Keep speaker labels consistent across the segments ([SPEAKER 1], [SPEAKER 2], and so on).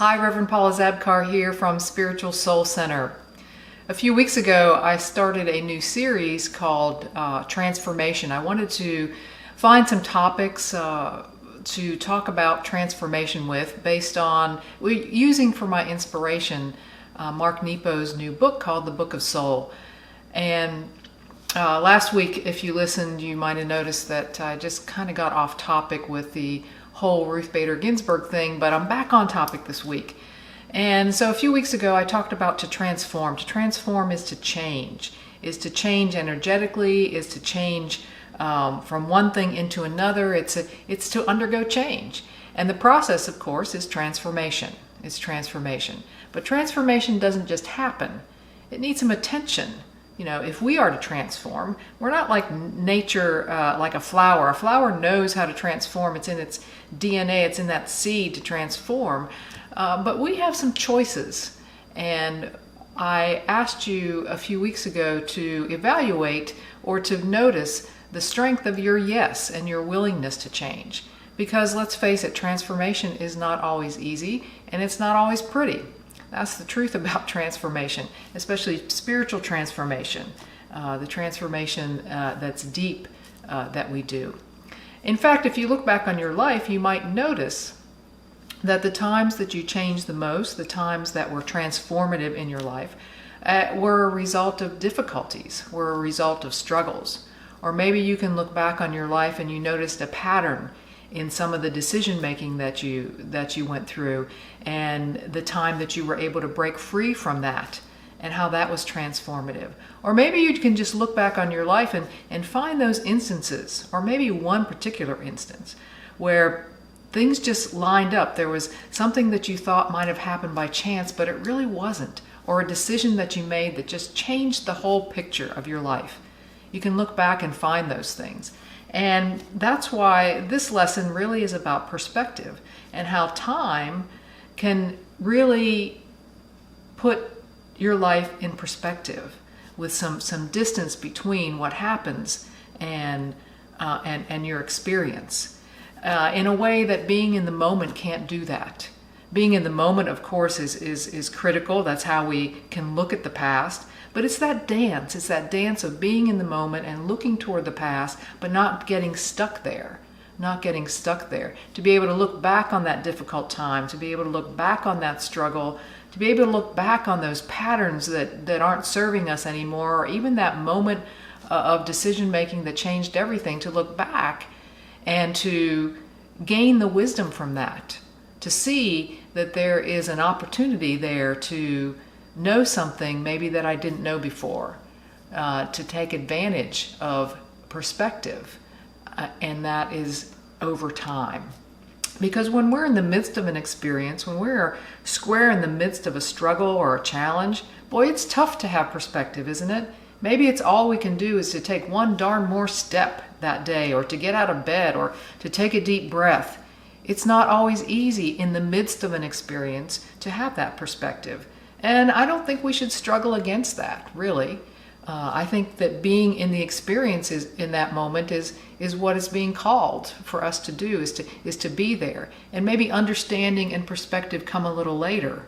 [SPEAKER 1] Hi, Reverend Paula Zabkar here from Spiritual Soul Center. A few weeks ago, I started a new series called Transformation. I wanted to find some topics to talk about transformation with based on, using for my inspiration, Mark Nepo's new book called The Book of Soul. And last week, if you listened, you might have noticed that I just kind of got off topic with the whole Ruth Bader Ginsburg thing, but I'm back on topic this week. And so a few weeks ago, I talked about to transform. To transform is to change energetically, is to change from one thing into another. It's to undergo change. And the process, of course, is transformation. It's transformation. But transformation doesn't just happen. It needs some attention. You know, if we are to transform, we're not like nature, like a flower. A flower knows how to transform. It's in its DNA. It's in that seed to transform. But we have some choices. And I asked you a few weeks ago to evaluate or to notice the strength of your yes and your willingness to change. Because let's face it, transformation is not always easy and it's not always pretty. That's the truth about transformation, especially spiritual transformation, the transformation that's deep that we do. In fact, if you look back on your life, you might notice that the times that you changed the most, the times that were transformative in your life, were a result of difficulties, were a result of struggles. Or maybe you can look back on your life and you noticed a pattern in some of the decision making that you went through, and the time that you were able to break free from that and how that was transformative. Or maybe you can just look back on your life and find those instances, or maybe one particular instance where things just lined up. There was something that you thought might have happened by chance, but it really wasn't. Or a decision that you made that just changed the whole picture of your life. You can look back and find those things. And that's why this lesson really is about perspective and how time can really put your life in perspective with some distance between what happens and your experience. In a way that being in the moment can't do that. Being in the moment, of course, is critical. That's how we can look at the past. But it's that dance. It's that dance of being in the moment and looking toward the past, but not getting stuck there. Not getting stuck there. To be able to look back on that difficult time, to be able to look back on that struggle, to be able to look back on those patterns that aren't serving us anymore, or even that moment of decision making that changed everything, to look back and to gain the wisdom from that. To see that there is an opportunity there to know something maybe that I didn't know before, to take advantage of perspective, and that is over time. Because when we're in the midst of an experience, when we're square in the midst of a struggle or a challenge, boy, it's tough to have perspective, isn't it? Maybe it's all we can do is to take one darn more step that day, or to get out of bed, or to take a deep breath. It's not always easy in the midst of an experience to have that perspective. And I don't think we should struggle against that, really. I think that being in the experience in that moment is what is being called for us to do, is to be there. And maybe understanding and perspective come a little later.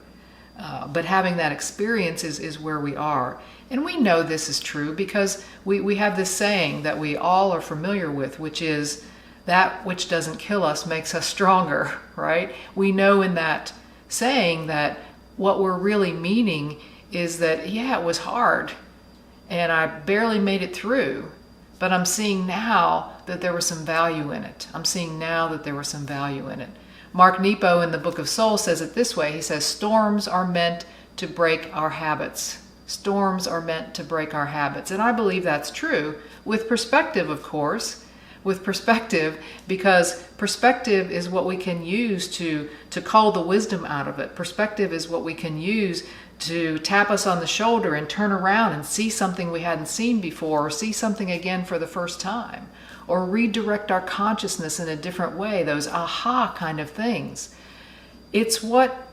[SPEAKER 1] But having that experience is where we are. And we know this is true because we have this saying that we all are familiar with, which is, that which doesn't kill us makes us stronger, right? We know in that saying that what we're really meaning is that, yeah, it was hard and I barely made it through, but I'm seeing now that there was some value in it. I'm seeing now that there was some value in it. Mark Nepo in the Book of Soul says it this way. He says, storms are meant to break our habits. Storms are meant to break our habits. And I believe that's true, with perspective, of course. With perspective, because perspective is what we can use to call the wisdom out of it. Perspective is what we can use to tap us on the shoulder and turn around and see something we hadn't seen before, or see something again for the first time, or redirect our consciousness in a different way, those aha kind of things. It's what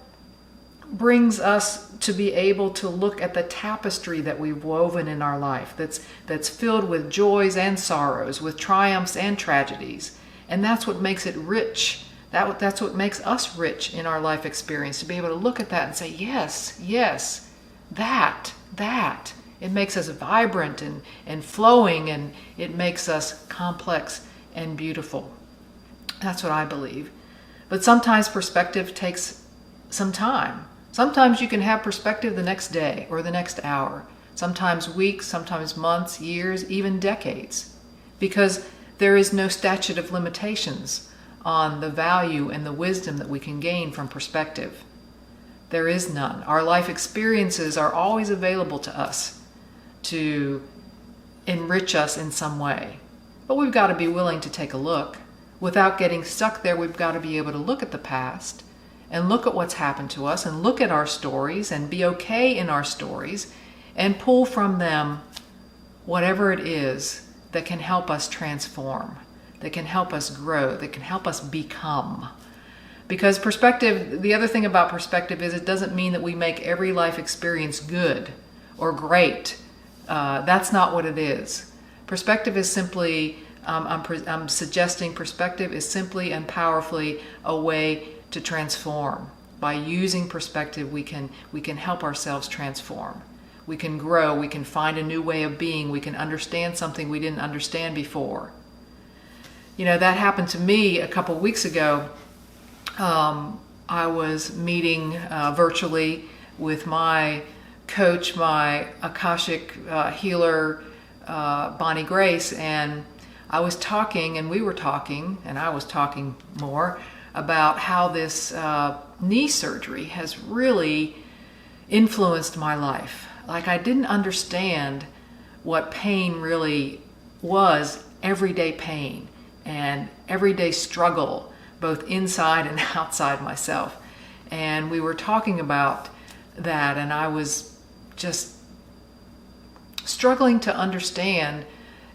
[SPEAKER 1] brings us to be able to look at the tapestry that we've woven in our life, that's filled with joys and sorrows, with triumphs and tragedies. And that's what makes it rich. That's what makes us rich in our life experience, to be able to look at that and say, yes, yes, that. It makes us vibrant and flowing, and it makes us complex and beautiful. That's what I believe. But sometimes perspective takes some time. Sometimes you can have perspective the next day or the next hour. Sometimes weeks, sometimes months, years, even decades. Because there is no statute of limitations on the value and the wisdom that we can gain from perspective. There is none. Our life experiences are always available to us to enrich us in some way. But we've got to be willing to take a look. Without getting stuck there, we've got to be able to look at the past and look at what's happened to us and look at our stories and be okay in our stories and pull from them whatever it is that can help us transform, that can help us grow, that can help us become. Because perspective, the other thing about perspective is it doesn't mean that we make every life experience good or great. That's not what it is. Perspective is simply, I'm suggesting perspective is simply and powerfully a way to transform. By using perspective, we can help ourselves transform. We can grow, we can find a new way of being, we can understand something we didn't understand before. That happened to me a couple weeks ago. I was meeting virtually with my coach, my Akashic healer, Bonnie Grace, and I was talking, and we were talking, and I was talking more about how this knee surgery has really influenced my life. Like, I didn't understand what pain really was, everyday pain and everyday struggle, both inside and outside myself. And we were talking about that, and I was just struggling to understand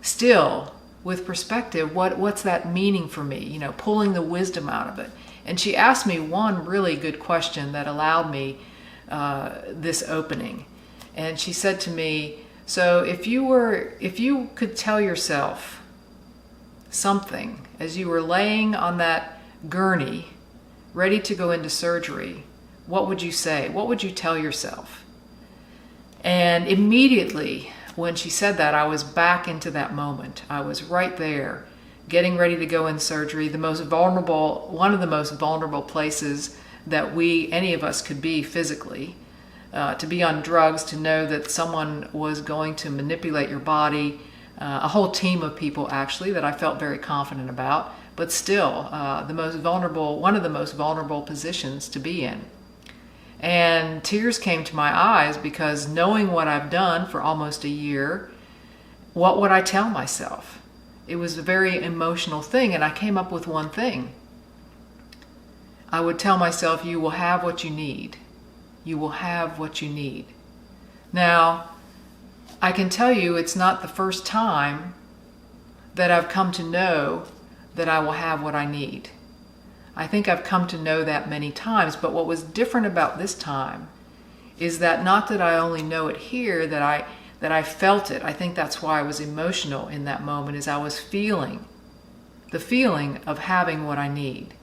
[SPEAKER 1] still with perspective what's that meaning for me, pulling the wisdom out of it. And she asked me one really good question that allowed me this opening. And she said to me, so if you could tell yourself something as you were laying on that gurney ready to go into surgery, what would you say? What would you tell yourself? And immediately when she said that, I was back into that moment. I was right there, getting ready to go in surgery, one of the most vulnerable places that any of us could be physically. To be on drugs, to know that someone was going to manipulate your body, a whole team of people actually that I felt very confident about, but still one of the most vulnerable positions to be in. And tears came to my eyes because knowing what I've done for almost a year, what would I tell myself? It was a very emotional thing, and I came up with one thing. I would tell myself, you will have what you need. You will have what you need. Now, I can tell you it's not the first time that I've come to know that I will have what I need. I think I've come to know that many times, but what was different about this time is that not that I only know it here, that I felt it. I think that's why I was emotional in that moment, is I was feeling the feeling of having what I need.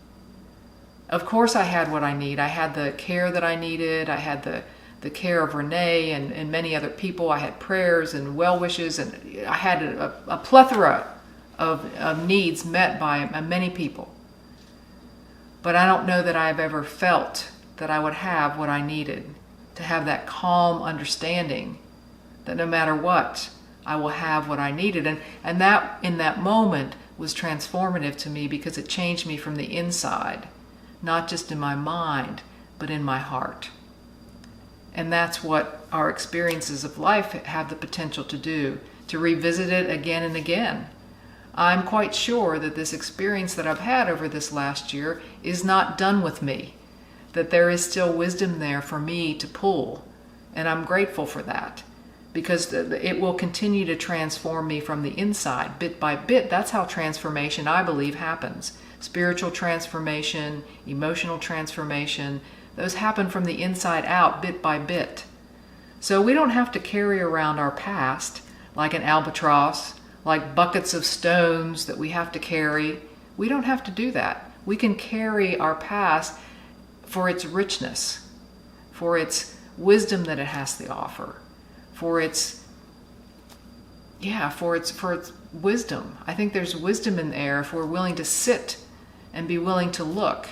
[SPEAKER 1] Of course I had what I need. I had the care that I needed. I had the care of Renee and many other people. I had prayers and well wishes, and I had a plethora of needs met by many people. But I don't know that I've ever felt that I would have what I needed, to have that calm understanding that no matter what, I will have what I needed. And that in that moment was transformative to me because it changed me from the inside. Not just in my mind, but in my heart. And that's what our experiences of life have the potential to do, to revisit it again and again. I'm quite sure that this experience that I've had over this last year is not done with me, that there is still wisdom there for me to pull. And I'm grateful for that, because it will continue to transform me from the inside, bit by bit. That's how transformation, I believe, happens. Spiritual transformation, emotional transformation, those happen from the inside out, bit by bit. So we don't have to carry around our past like an albatross, like buckets of stones that we have to carry. We don't have to do that. We can carry our past for its richness, for its wisdom that it has to offer, for its wisdom. I think there's wisdom in there if we're willing to sit and be willing to look.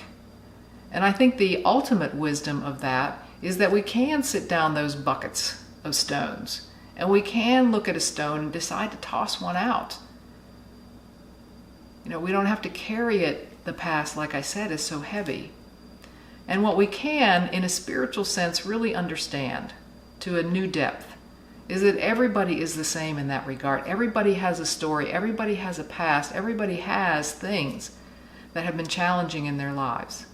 [SPEAKER 1] And I think the ultimate wisdom of that is that we can sit down those buckets of stones and we can look at a stone and decide to toss one out. We don't have to carry it. The past, like I said, is so heavy. And what we can, in a spiritual sense, really understand to a new depth is that everybody is the same in that regard. Everybody has a story. Everybody has a past. Everybody has things that have been challenging in their lives.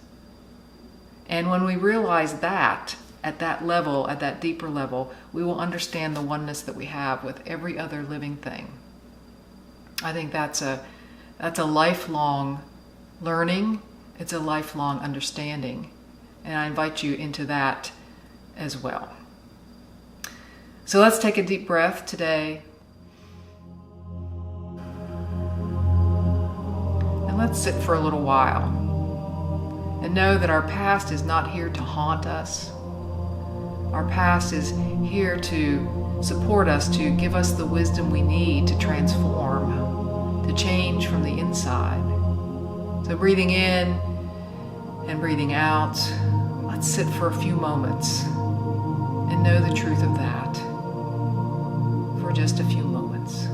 [SPEAKER 1] And when we realize that, at that level, at that deeper level, we will understand the oneness that we have with every other living thing. I think that's a lifelong learning. It's a lifelong understanding. And I invite you into that as well. So let's take a deep breath today. And let's sit for a little while and know that our past is not here to haunt us. Our past is here to support us, to give us the wisdom we need to transform, to change from the inside. So breathing in and breathing out, let's sit for a few moments and know the truth of that for just a few moments.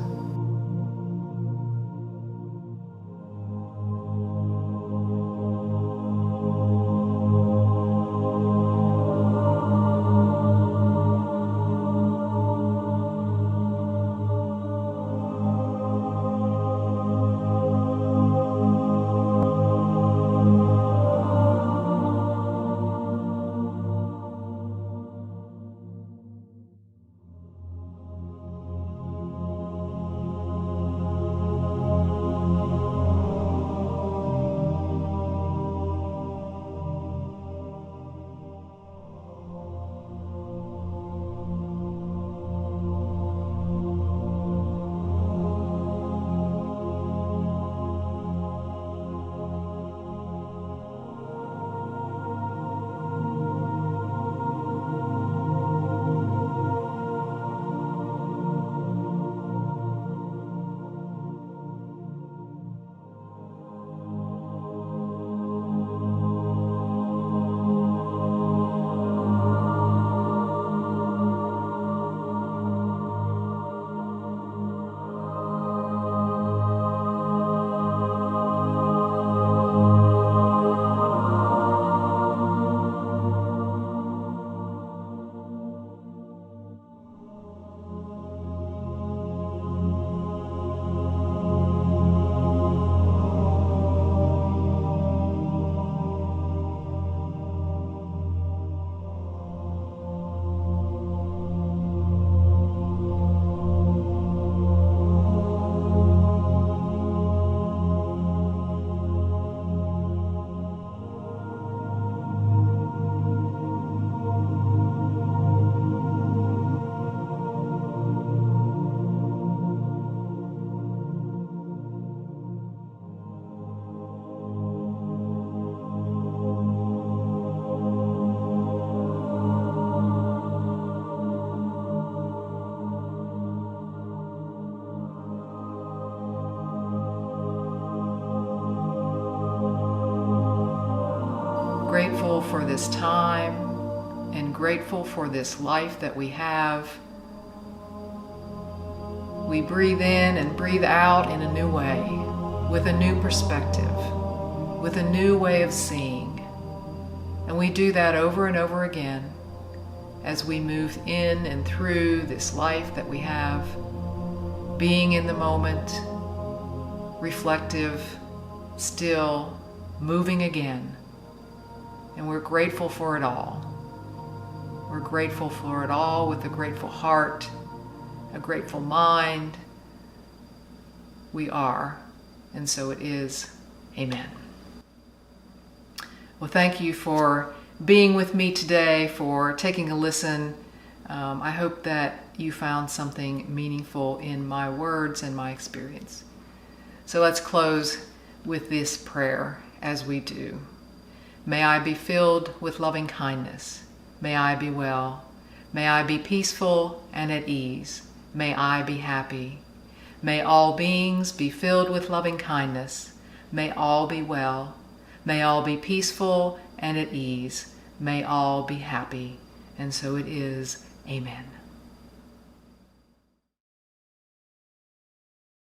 [SPEAKER 1] Grateful for this time and grateful for this life that we have. We breathe in and breathe out in a new way, with a new perspective, with a new way of seeing. And we do that over and over again as we move in and through this life that we have, being in the moment, reflective, still, moving again. And we're grateful for it all. We're grateful for it all with a grateful heart, a grateful mind. We are, and so it is. Amen. Well, thank you for being with me today, for taking a listen. I hope that you found something meaningful in my words and my experience. So let's close with this prayer as we do. May I be filled with loving kindness. May I be well. May I be peaceful and at ease. May I be happy. May all beings be filled with loving kindness. May all be well. May all be peaceful and at ease. May all be happy. And so it is. Amen.